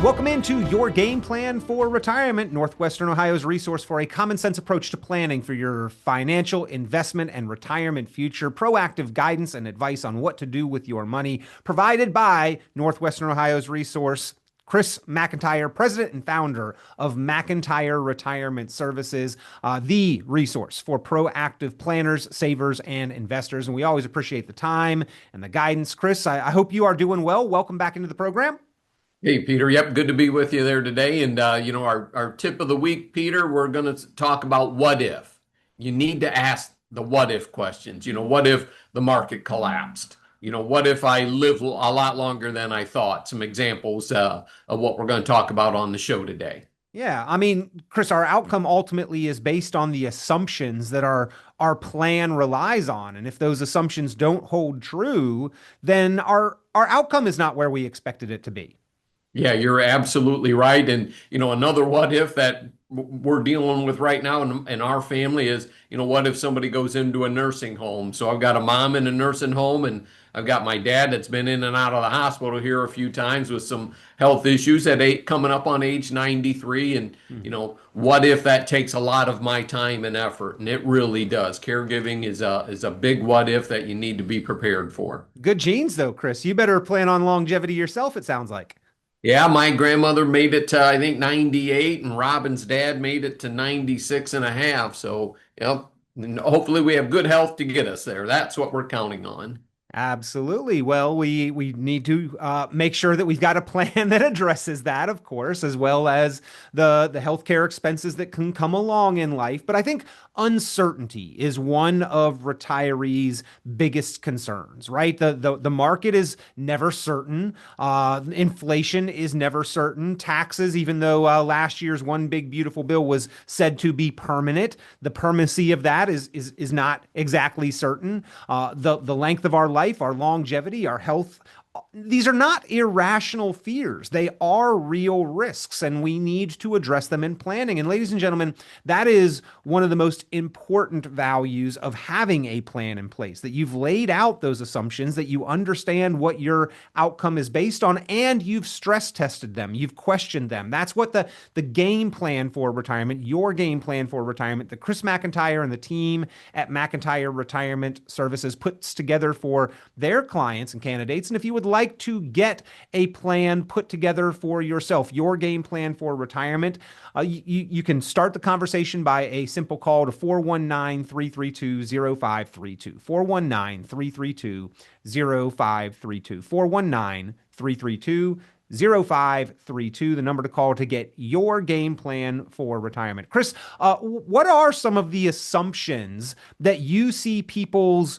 Welcome into Your Game Plan for Retirement, Northwestern Ohio's resource for a common sense approach to planning for your financial, investment, and retirement future. Proactive guidance and advice on what to do with your money, provided by Northwestern Ohio's resource, Chris McIntire, president and founder of McIntire Retirement Services, the resource for proactive planners, savers, and investors. And we always appreciate the time and the guidance. Chris, I hope you are doing well. Welcome back into the program. Hey, Peter. Yep, good to be with you there today. And our tip of the week, Peter, we're going to talk about what if. You need to ask the what if questions. What if the market collapsed? What if I live a lot longer than I thought? Some examples of what we're going to talk about on the show today. Yeah, I mean, Chris, our outcome ultimately is based on the assumptions that our plan relies on. And if those assumptions don't hold true, then our outcome is not where we expected it to be. Yeah, you're absolutely right. And, another what if that we're dealing with right now in our family is, what if somebody goes into a nursing home? So I've got a mom in a nursing home, and I've got my dad that's been in and out of the hospital here a few times with some health issues coming up on age 93. And, what if that takes a lot of my time and effort? And it really does. Caregiving is a big what if that you need to be prepared for. Good genes, though, Chris. You better plan on longevity yourself, it sounds like. Yeah, my grandmother made it to, I think, 98, and Robin's dad made it to 96 and a half. So, and hopefully we have good health to get us there. That's what we're counting on. Absolutely. Well, we need to make sure that we've got a plan that addresses that, of course, as well as the healthcare expenses that can come along in life. But I think uncertainty is one of retirees' biggest concerns, right? The market is never certain. Inflation is never certain. Taxes, even though last year's one big beautiful bill was said to be permanent, the permanency of that is not exactly certain. The length of our life, our longevity, our health, these are not irrational fears. They are real risks, and we need to address them in planning. And ladies and gentlemen, that is one of the most important values of having a plan in place, that you've laid out those assumptions, that you understand what your outcome is based on, and you've stress tested them. You've questioned them. That's what the game plan for retirement, your game plan for retirement, that Chris McIntire and the team at McIntire Retirement Services puts together for their clients and candidates. And if you would like to get a plan put together for yourself, your game plan for retirement, you can start the conversation by a simple call to 419-332-0532, 419-332-0532, 419-332-0532, the number to call to get your game plan for retirement. Chris, what are some of the assumptions that you see people's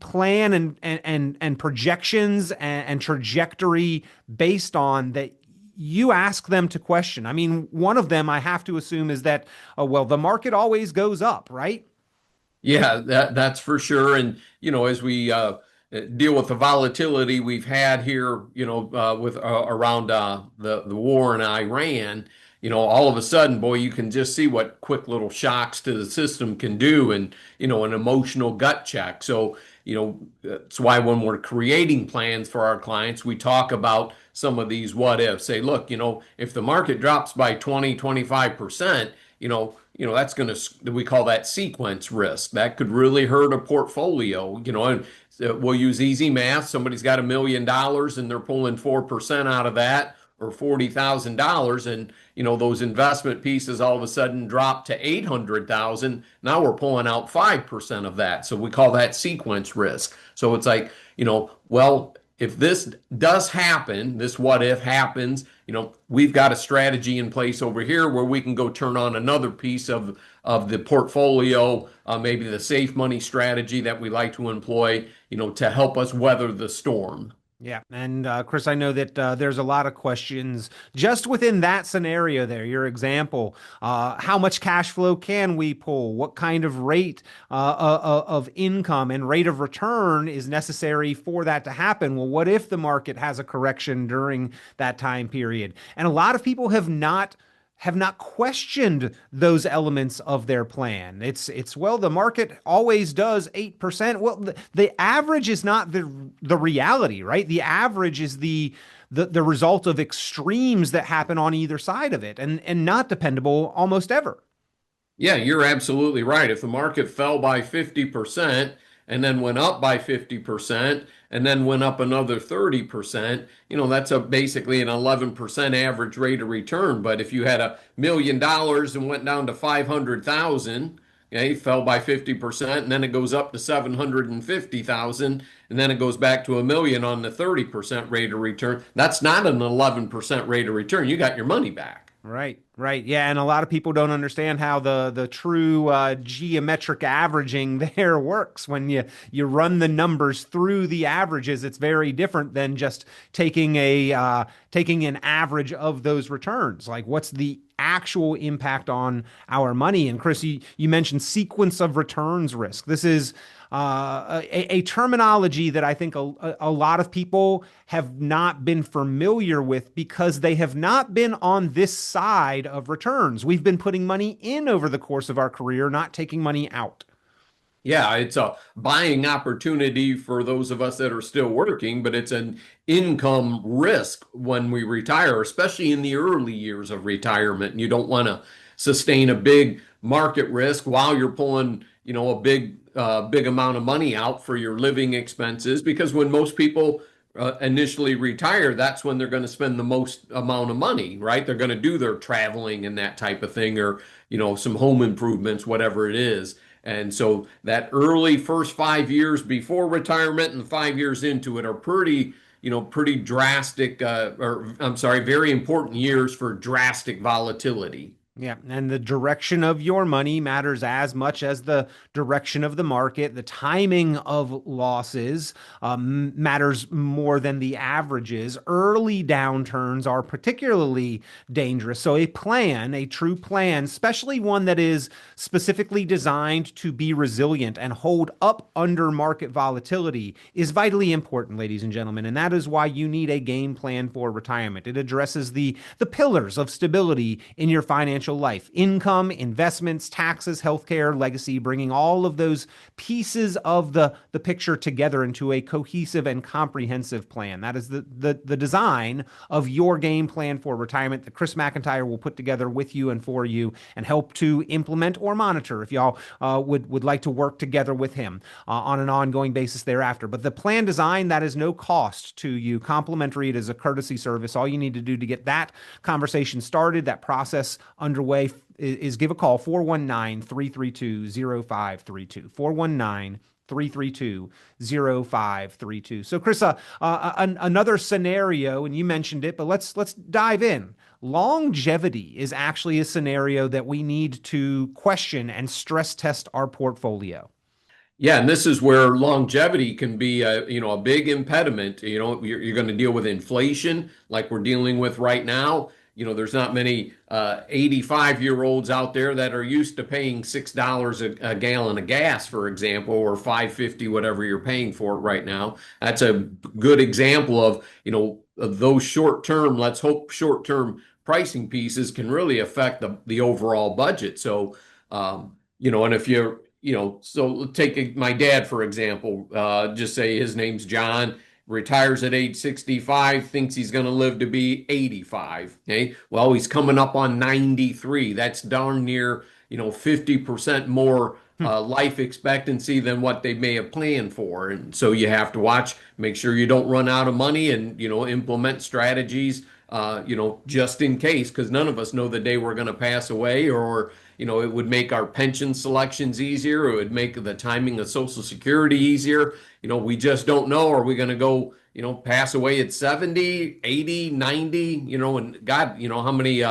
plan and projections and trajectory based on that you ask them to question? I mean, one of them I have to assume is that, well, the market always goes up, right? Yeah, that's for sure. And, as we deal with the volatility we've had here, with around the war in Iran, all of a sudden, boy, you can just see what quick little shocks to the system can do, and, an emotional gut check. So, that's why when we're creating plans for our clients, we talk about some of these what ifs. Say, look, if the market drops by 25%, that's going to, we call that sequence risk. That could really hurt a portfolio, and we'll use easy math. Somebody's got $1 million and they're pulling 4% out of that, or $40,000, and those investment pieces all of a sudden drop to 800,000. Now we're pulling out 5% of that. So we call that sequence risk. So it's like, well, if this does happen, this what if happens, we've got a strategy in place over here where we can go turn on another piece of the portfolio, maybe the safe money strategy that we like to employ, to help us weather the storm. Yeah. And Chris, I know that there's a lot of questions just within that scenario there, your example. How much cash flow can we pull? What kind of rate of income and rate of return is necessary for that to happen? Well, what if the market has a correction during that time period? And a lot of people have not have not questioned those elements of their plan. It's well, the market always does 8%. Well, the average is not the reality, right? The average is the result of extremes that happen on either side of it, and not dependable almost ever. Yeah, you're absolutely right. If the market fell by 50% and then went up by 50% and then went up another 30%, that's basically an 11% average rate of return. But if you had $1 million and went down to 500,000, okay, fell by 50%, and then it goes up to 750,000, and then it goes back to a million on the 30% rate of return. That's not an 11% rate of return. You got your money back. Right, right. Yeah, and a lot of people don't understand how the true geometric averaging there works. When you run the numbers through the averages, it's very different than just taking an average of those returns. Like, what's the actual impact on our money? And Chris, you mentioned sequence of returns risk. This is a terminology that I think a lot of people have not been familiar with because they have not been on this side of returns. We've been putting money in over the course of our career, not taking money out. Yeah, it's a buying opportunity for those of us that are still working, but it's an income risk when we retire, especially in the early years of retirement. And you don't want to sustain a big market risk while you're pulling, a big amount of money out for your living expenses. Because when most people initially retire, that's when they're going to spend the most amount of money, right? They're going to do their traveling and that type of thing, or some home improvements, whatever it is. And so that early first 5 years before retirement and 5 years into it are pretty drastic, or I'm sorry, very important years for drastic volatility. Yeah, and the direction of your money matters as much as the direction of the market. The timing of losses matters more than the averages. Early downturns are particularly dangerous. So, a true plan, especially one that is specifically designed to be resilient and hold up under market volatility, is vitally important, ladies and gentlemen. And that is why you need a game plan for retirement. It addresses the pillars of stability in your financial life: income, investments, taxes, healthcare, legacy, bringing all of those pieces of the picture together into a cohesive and comprehensive plan. That is the design of your game plan for retirement that Chris McIntire will put together with you and for you and help to implement or monitor if y'all would like to work together with him on an ongoing basis thereafter. But the plan design, that is no cost to you, complimentary. It is a courtesy service. All you need to do to get that conversation started, that process underway, is give a call, 419-332-0532. 419-332-0532. So Chris, another scenario, and you mentioned it, but let's dive in. Longevity is actually a scenario that we need to question and stress test our portfolio. Yeah, and this is where longevity can be a big impediment. You're going to deal with inflation like we're dealing with right now. There's not many 85-year-olds out there that are used to paying $6 a gallon of gas, for example, or 5.50, whatever you're paying for it right now. That's a good example of those short-term, let's hope short-term pricing pieces can really affect the overall budget. So, and if so take my dad, for example, just say his name's John, retires at age 65, thinks he's going to live to be 85. Okay. Well, he's coming up on 93. That's darn near, 50% more life expectancy than what they may have planned for. And so you have to watch, make sure you don't run out of money and, implement strategies, just in case, because none of us know the day we're going to pass away, or it would make our pension selections easier. It would make the timing of Social Security easier. We just don't know. Are we going to go, pass away at 70, 80, 90, and God, how many,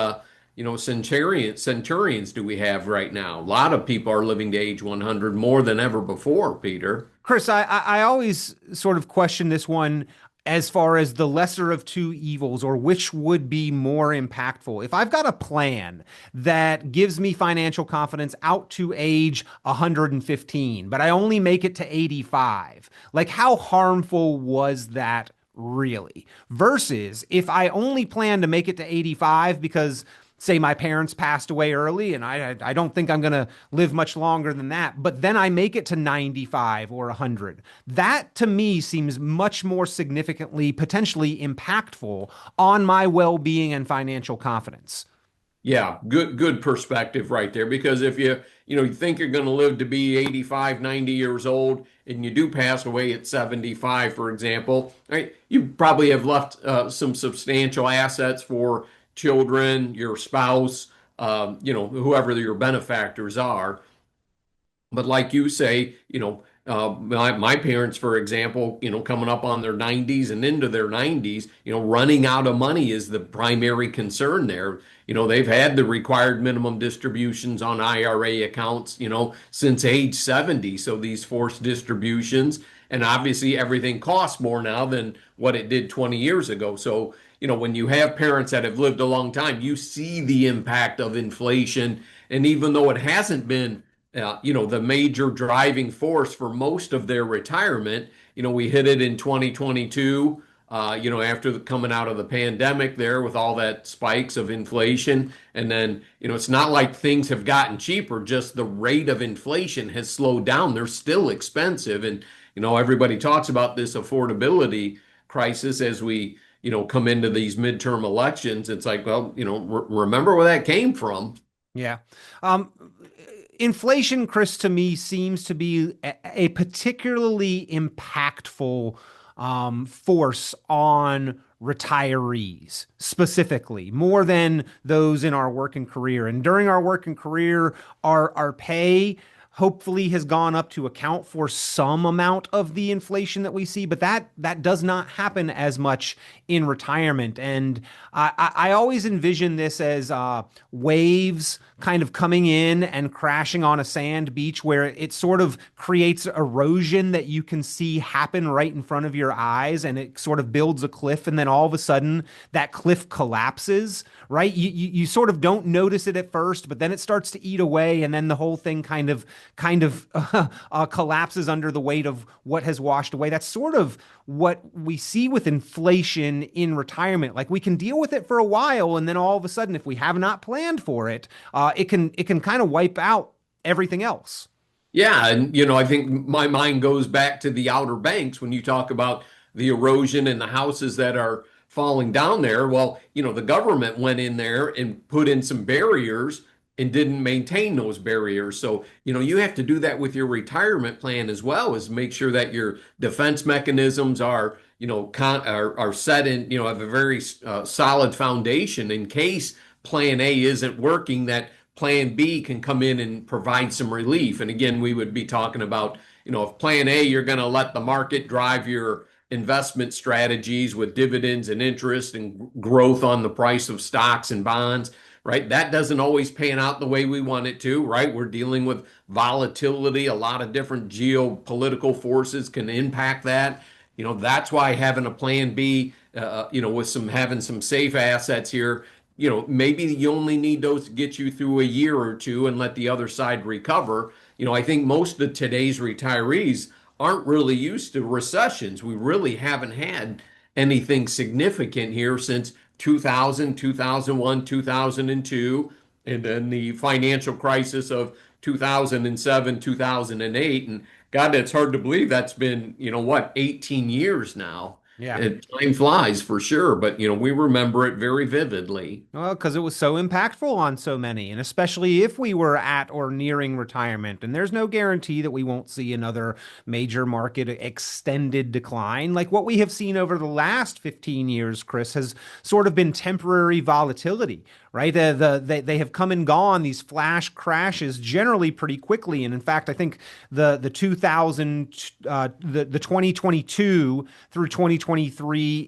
centurions do we have right now? A lot of people are living to age 100 more than ever before, Peter. Chris, I always sort of question this one as far as the lesser of two evils, or which would be more impactful. If I've got a plan that gives me financial confidence out to age 115, but I only make it to 85, like, how harmful was that really? Versus if I only plan to make it to 85 because say my parents passed away early and I don't think I'm going to live much longer than that, but then I make it to 95 or 100. That to me seems much more significantly potentially impactful on my well-being and financial confidence. Yeah, good perspective right there. Because if you think you're going to live to be 85, 90 years old, and you do pass away at 75, for example, right, you probably have left some substantial assets for children, your spouse, whoever your benefactors are. But like you say, my parents, for example, coming up on their 90s and into their 90s, running out of money is the primary concern there. They've had the required minimum distributions on IRA accounts, since age 70. So these forced distributions, and obviously everything costs more now than what it did 20 years ago. So, when you have parents that have lived a long time, you see the impact of inflation. And even though it hasn't been the major driving force for most of their retirement. We hit it in 2022, after coming out of the pandemic there with all that spikes of inflation. And then, it's not like things have gotten cheaper, just the rate of inflation has slowed down. They're still expensive. And, everybody talks about this affordability crisis as we, come into these midterm elections. It's like, well, remember where that came from. Yeah. Um, Inflation, Chris, to me seems to be a particularly impactful force on retirees specifically, more than those in our working career. And during our working career, our pay hopefully has gone up to account for some amount of the inflation that we see, but that does not happen as much in retirement. And I always envision this as waves kind of coming in and crashing on a sand beach where it sort of creates erosion that you can see happen right in front of your eyes, and it sort of builds a cliff, and then all of a sudden that cliff collapses, right? You sort of don't notice it at first, but then it starts to eat away, and then the whole thing kind of collapses under the weight of what has washed away. That's sort of what we see with inflation in retirement. Like we can deal with it for a while, and then all of a sudden, if we have not planned for it, it can kind of wipe out everything else. Yeah, and I think my mind goes back to the Outer Banks when you talk about the erosion and the houses that are falling down there. Well, the government went in there and put in some barriers and didn't maintain those barriers. So, you have to do that with your retirement plan as well, as make sure that your defense mechanisms are, are set in, have a very solid foundation in case plan A isn't working, that plan B can come in and provide some relief. And again, we would be talking about, if plan A, you're going to let the market drive your investment strategies with dividends and interest and growth on the price of stocks and bonds, right? That doesn't always pan out the way we want it to, right? We're dealing with volatility. A lot of different geopolitical forces can impact that. That's why having a plan B, with having some safe assets here, maybe you only need those to get you through a year or two and let the other side recover. I think most of today's retirees aren't really used to recessions. We really haven't had anything significant here since 2000, 2001, 2002, and then the financial crisis of 2007, 2008. And God, it's hard to believe that's been, 18 years now. Yeah. Time flies for sure, but we remember it very vividly. Well, because it was so impactful on so many, and especially if we were at or nearing retirement. And there's no guarantee that we won't see another major market extended decline. Like what we have seen over the last 15 years, Chris, has sort of been temporary volatility, right? They have come and gone, these flash crashes generally pretty quickly. And in fact, I think the 2022 through 2023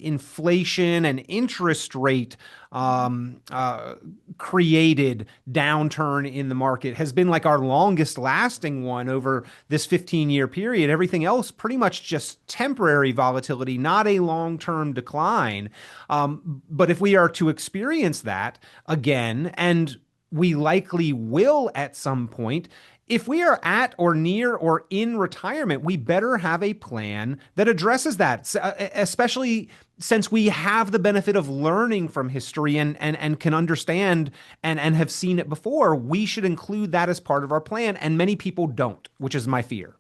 inflation and interest rate created downturn in the market has been like our longest lasting one over this 15-year period. Everything else pretty much just temporary volatility, not a long-term decline. But if we are to experience that again, and we likely will at some point, if we are at or near or in retirement, we better have a plan that addresses that, especially since we have the benefit of learning from history and can understand and have seen it before. We should include that as part of our plan. And many people don't, which is my fear.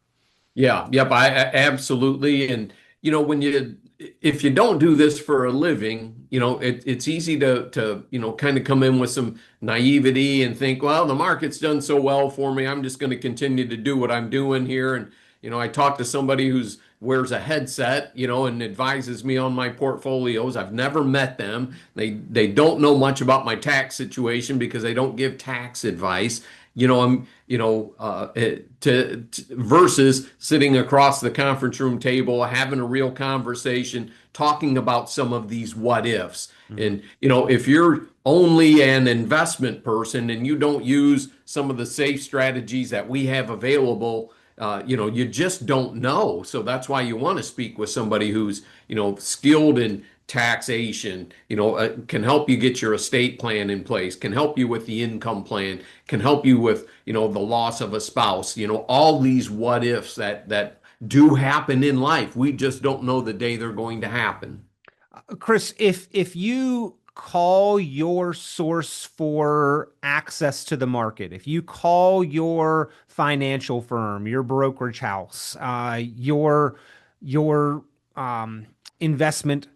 Yeah, yep, absolutely. And when if you don't do this for a living, it's easy to kind of come in with some naivety and think, well, the market's done so well for me, I'm just going to continue to do what I'm doing here. And I talked to somebody who's wears a headset, and advises me on my portfolios. I've never met them. They don't know much about my tax situation because they don't give tax advice. I'm versus sitting across the conference room table, having a real conversation, talking about some of these what ifs. Mhm. And, if you're only an investment person and you don't use some of the safe strategies that we have available, you just don't know. So that's why you want to speak with somebody who's, skilled in taxation, can help you get your estate plan in place, can help you with the income plan, can help you with, the loss of a spouse, all these what ifs that do happen in life. We just don't know the day they're going to happen. Chris, if you call your source for access to the market, if you call your financial firm, your brokerage house, your investment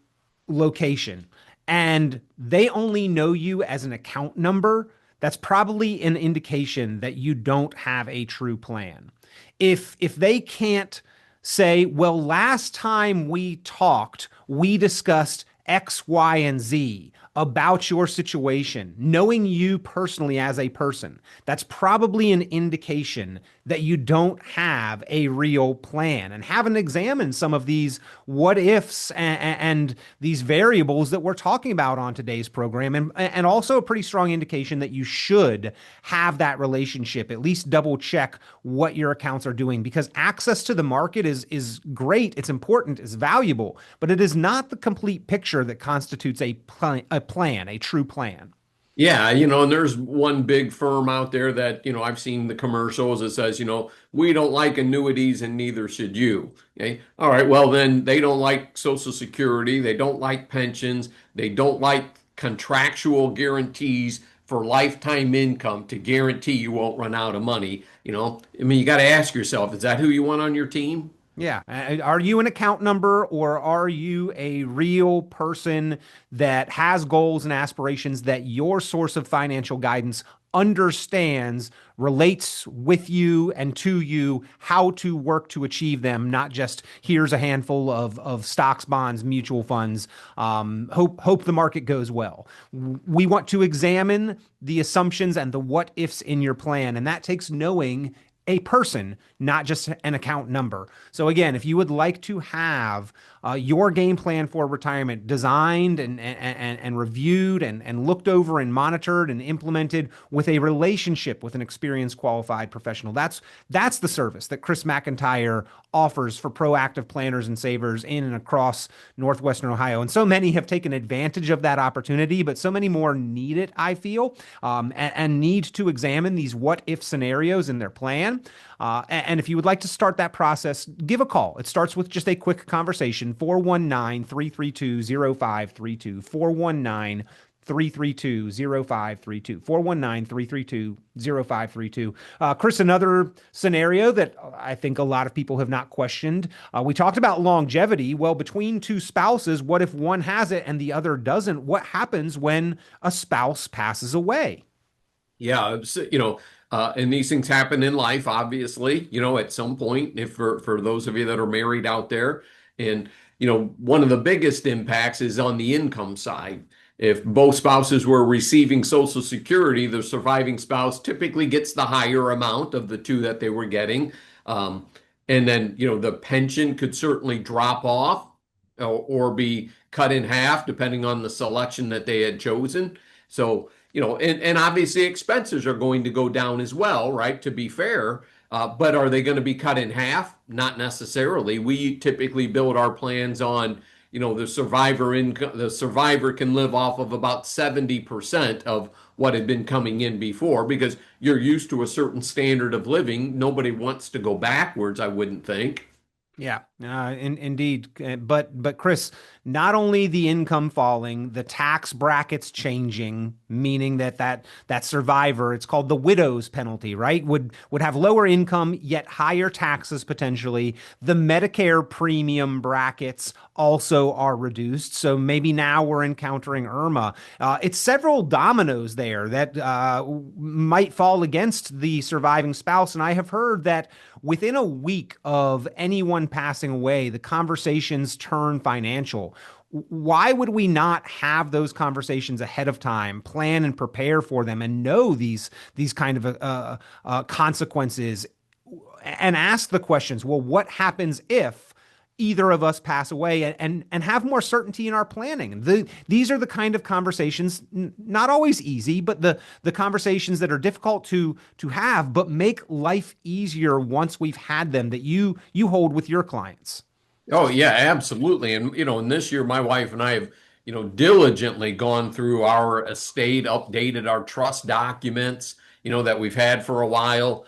location, and they only know you as an account number, that's probably an indication that you don't have a true plan. If they can't say, well, last time we talked, we discussed X, Y, and Z about your situation, knowing you personally as a person, that's probably an indication that you don't have a real plan and haven't examined some of these what ifs and these variables that we're talking about on today's program. And also a pretty strong indication that you should have that relationship, at least double check what your accounts are doing, because access to the market is great, it's important, it's valuable, but it is not the complete picture that constitutes a true plan. Yeah, and there's one big firm out there that, I've seen the commercials that says, we don't like annuities and neither should you. Okay. All right. Well, then they don't like Social Security. They don't like pensions. They don't like contractual guarantees for lifetime income to guarantee you won't run out of money. I mean, you got to ask yourself, is that who you want on your team? Yeah. Are you an account number or are you a real person that has goals and aspirations that your source of financial guidance understands, relates with you and to you, how to work to achieve them, not just here's a handful of stocks, bonds, mutual funds, hope the market goes well. We want to examine the assumptions and the what ifs in your plan, and that takes knowing a person, not just an account number. So again, if you would like to have your game plan for retirement designed and reviewed and looked over and monitored and implemented with a relationship with an experienced qualified professional, that's the service that Chris McIntire offers for proactive planners and savers in and across Northwestern Ohio. And so many have taken advantage of that opportunity, but so many more need it, I feel, and need to examine these what if scenarios in their plan. And if you would like to start that process, give a call. It starts with just a quick conversation, 419 332 0532, 419 332 0532, 419 332 0532. Chris, another scenario that I think a lot of people have not questioned. We talked about longevity. Well, between two spouses, what if one has it and the other doesn't? What happens when a spouse passes away? Yeah, and these things happen in life, obviously, at some point, if for those of you that are married out there. And, one of the biggest impacts is on the income side. If both spouses were receiving Social Security, the surviving spouse typically gets the higher amount of the two that they were getting. Um, and then, the pension could certainly drop off or be cut in half, depending on the selection that they had chosen. So, and obviously expenses are going to go down as well, right? To be fair. But are they going to be cut in half? Not necessarily. We typically build our plans on, the survivor can live off of about 70% of what had been coming in before because you're used to a certain standard of living. Nobody wants to go backwards, I wouldn't think. Yeah, indeed. But Chris, not only the income falling, the tax brackets changing, meaning that survivor, it's called the widow's penalty, right? Would have lower income yet higher taxes potentially. The Medicare premium brackets also are reduced, so maybe now we're encountering Irma. It's several dominoes there that might fall against the surviving spouse, and I have heard that within a week of anyone passing away, the conversations turn financial. Why would we not have those conversations ahead of time, plan and prepare for them, and know these kind of consequences, and ask the questions? Well, what happens if either of us pass away, and have more certainty in our planning? These are the kind of conversations, not always easy, but the conversations that are difficult to have, but make life easier once we've had them, that you hold with your clients. Oh yeah, absolutely. And and this year my wife and I have, diligently gone through our estate, updated our trust documents, that we've had for a while.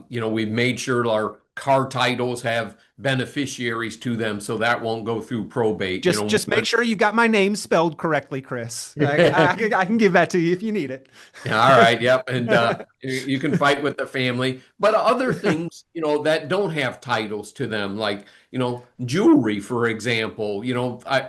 We've made sure our car titles have beneficiaries to them, so that won't go through probate. Just make sure you got my name spelled correctly, Chris. I can give that to you if you need it. Yeah, all right, yep. And you can fight with the family. But other things, that don't have titles to them, like, jewelry, for example,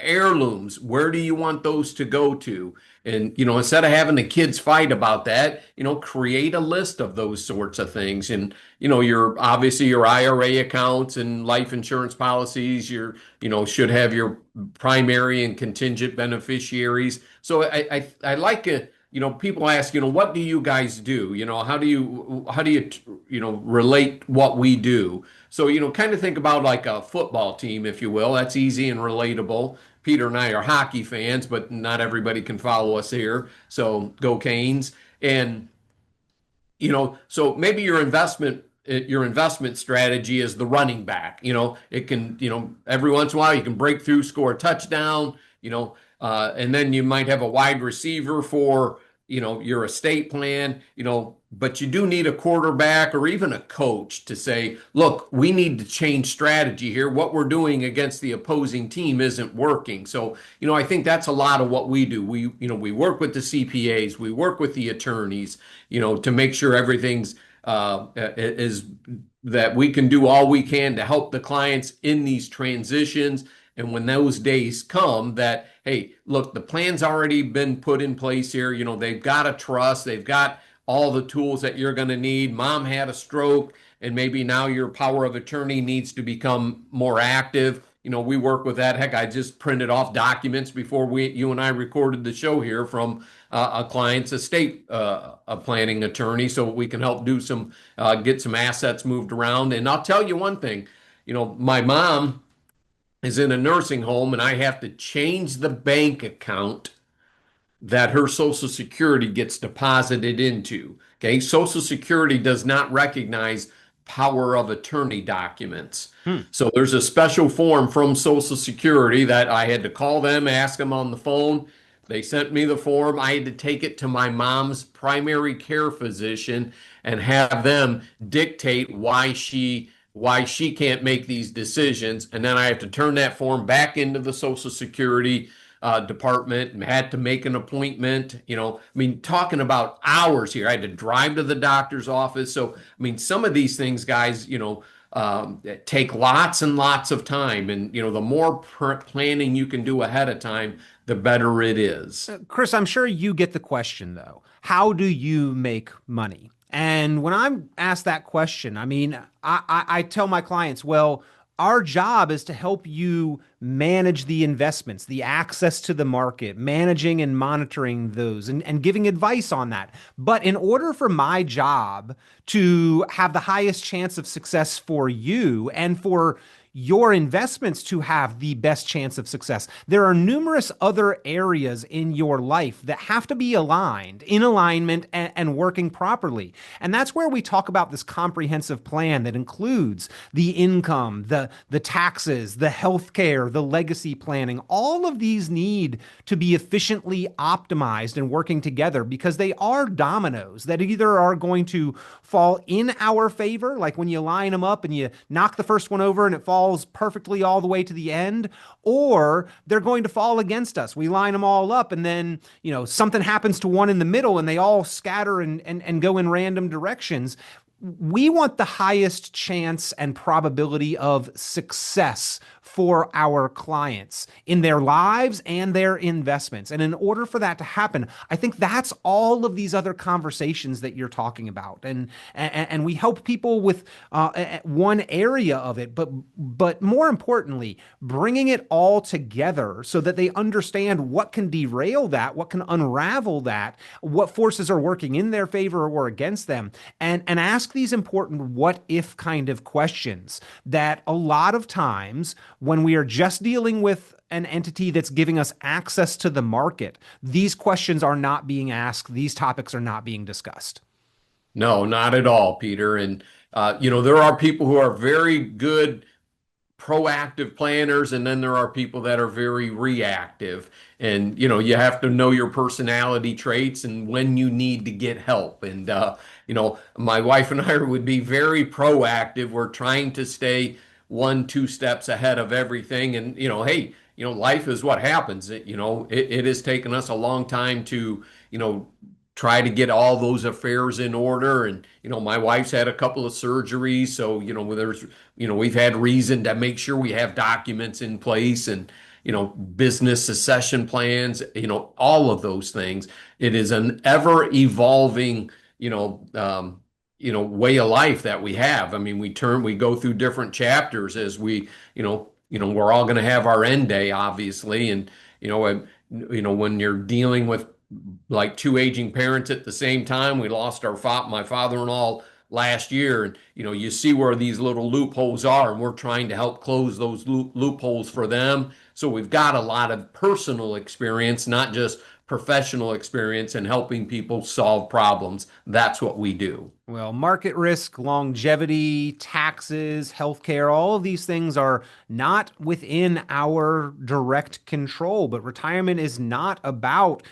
heirlooms, where do you want those to go to? And, instead of having the kids fight about that, create a list of those sorts of things. And, your IRA accounts and life insurance policies, should have your primary and contingent beneficiaries. So I like it. People ask, what do you guys do? How do you relate what we do? So, kind of think about like a football team, if you will. That's easy and relatable. Peter and I are hockey fans, but not everybody can follow us here. So go Canes. And, so maybe your investment strategy is the running back. It can, every once in a while you can break through, score a touchdown, and then you might have a wide receiver for, your estate plan, but you do need a quarterback or even a coach to say, look, we need to change strategy here. What we're doing against the opposing team isn't working. So, I think that's a lot of what we do. We work with the CPAs, we work with the attorneys, to make sure everything's is that we can do all we can to help the clients in these transitions. And when those days come that, hey, look, the plan's already been put in place here. They've got a trust, they've got all the tools that you're going to need. Mom had a stroke, and maybe now your power of attorney needs to become more active. We work with that. Heck, I just printed off documents before you and I recorded the show here from a client's estate a planning attorney, so we can help do get some assets moved around. And I'll tell you one thing, my mom is in a nursing home, and I have to change the bank account that her Social Security gets deposited into. Okay, Social Security does not recognize power of attorney documents. So there's a special form from Social Security that I had to call them, ask them on the phone. They sent me the form. I had to take it to my mom's primary care physician and have them dictate why she can't make these decisions. And then I have to turn that form back into the Social Security department and had to make an appointment. Talking about hours here. I had to drive to the doctor's office. So, some of these things, guys, take lots and lots of time. And, the more planning you can do ahead of time, the better it is. Chris, I'm sure you get the question though. How do you make money? And when I'm asked that question, I tell my clients, well, our job is to help you manage the investments, the access to the market, managing and monitoring those, and giving advice on that. But in order for my job to have the highest chance of success for you and for your investments to have the best chance of success. There are numerous other areas in your life that have to be aligned, in alignment and working properly. And that's where we talk about this comprehensive plan that includes the income, the taxes, the healthcare, the legacy planning. All of these need to be efficiently optimized and working together because they are dominoes that either are going to fall in our favor, like when you line them up and you knock the first one over and it falls perfectly all the way to the end, or they're going to fall against us. We line them all up and then, something happens to one in the middle and they all scatter and go in random directions. We want the highest chance and probability of success for our clients in their lives and their investments. And in order for that to happen, I think that's all of these other conversations that you're talking about. And we help people with one area of it, but more importantly, bringing it all together so that they understand what can derail that, what can unravel that, what forces are working in their favor or against them, and ask these important what if kind of questions that a lot of times when we are just dealing with an entity that's giving us access to the market, these questions are not being asked. These topics are not being discussed. No, not at all, Peter. And, there are people who are very good proactive planners, and then there are people that are very reactive. And, you have to know your personality traits and when you need to get help. And, my wife and I would be very proactive. We're trying to stay 1, 2 steps ahead of everything. And, hey, life is what happens. It has taken us a long time to, try to get all those affairs in order. And, my wife's had a couple of surgeries. So, we've had reason to make sure we have documents in place and, business succession plans, all of those things. It is an ever evolving, way of life that we have. I mean, we go through different chapters as we, we're all going to have our end day, obviously. And, when you're dealing with like 2 aging parents at the same time, we lost my father-in-law last year. And, you see where these little loopholes are, and we're trying to help close those loopholes for them. So we've got a lot of personal experience, not just professional experience in helping people solve problems. That's what we do. Well, market risk, longevity, taxes, healthcare, all of these things are not within our direct control, but retirement is not about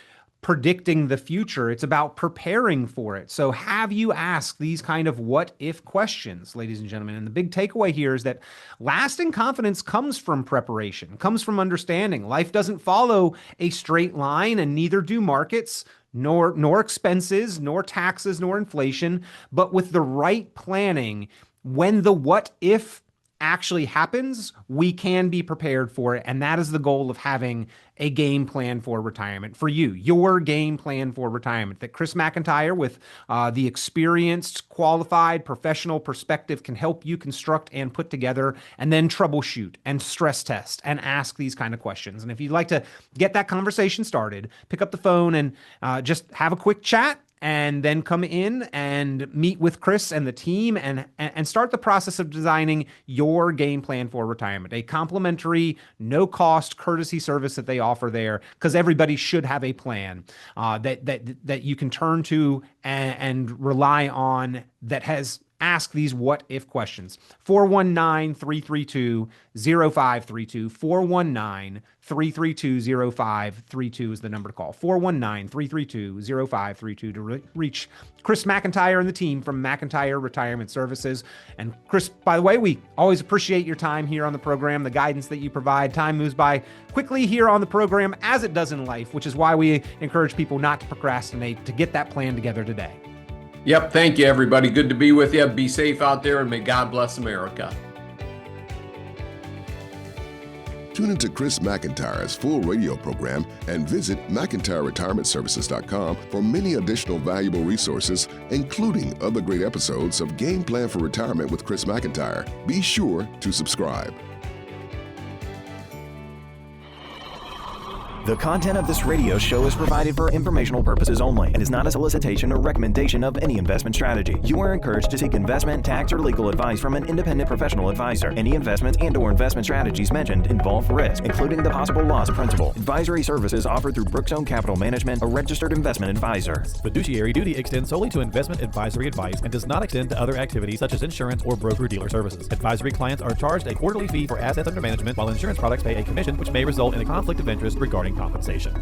predicting the future. It's about preparing for it. So have you asked these kind of what if questions, ladies and gentlemen? And the big takeaway here is that lasting confidence comes from preparation, comes from understanding. Life doesn't follow a straight line, and neither do markets, nor expenses, nor taxes, nor inflation. But with the right planning, when the what if actually happens, we can be prepared for it. And that is the goal of having a game plan for retirement for you, your game plan for retirement that Chris McIntire with the experienced, qualified, professional perspective can help you construct and put together, and then troubleshoot and stress test and ask these kind of questions. And if you'd like to get that conversation started, pick up the phone and just have a quick chat, and then come in and meet with Chris and the team and start the process of designing your game plan for retirement, a complimentary, no-cost courtesy service that they offer there, because everybody should have a plan that you can turn to and rely on that has ask these what if questions. 419-332-0532. 419-332-0532 is the number to call. 419-332-0532 to reach Chris McIntire and the team from McIntire Retirement Services. And Chris, by the way, we always appreciate your time here on the program, the guidance that you provide. Time moves by quickly here on the program, as it does in life, which is why we encourage people not to procrastinate, to get that plan together today. Yep. Thank you, everybody. Good to be with you. Be safe out there, and may God bless America. Tune into Chris McIntire's full radio program and visit McIntireRetirementServices.com for many additional valuable resources, including other great episodes of Game Plan for Retirement with Chris McIntire. Be sure to subscribe. The content of this radio show is provided for informational purposes only and is not a solicitation or recommendation of any investment strategy. You are encouraged to seek investment, tax, or legal advice from an independent professional advisor. Any investments and/or investment strategies mentioned involve risk, including the possible loss of principal. Advisory services offered through Brookstone Capital Management, a registered investment advisor. Fiduciary duty extends solely to investment advisory advice and does not extend to other activities such as insurance or broker-dealer services. Advisory clients are charged a quarterly fee for assets under management, while insurance products pay a commission, which may result in a conflict of interest regarding compensation.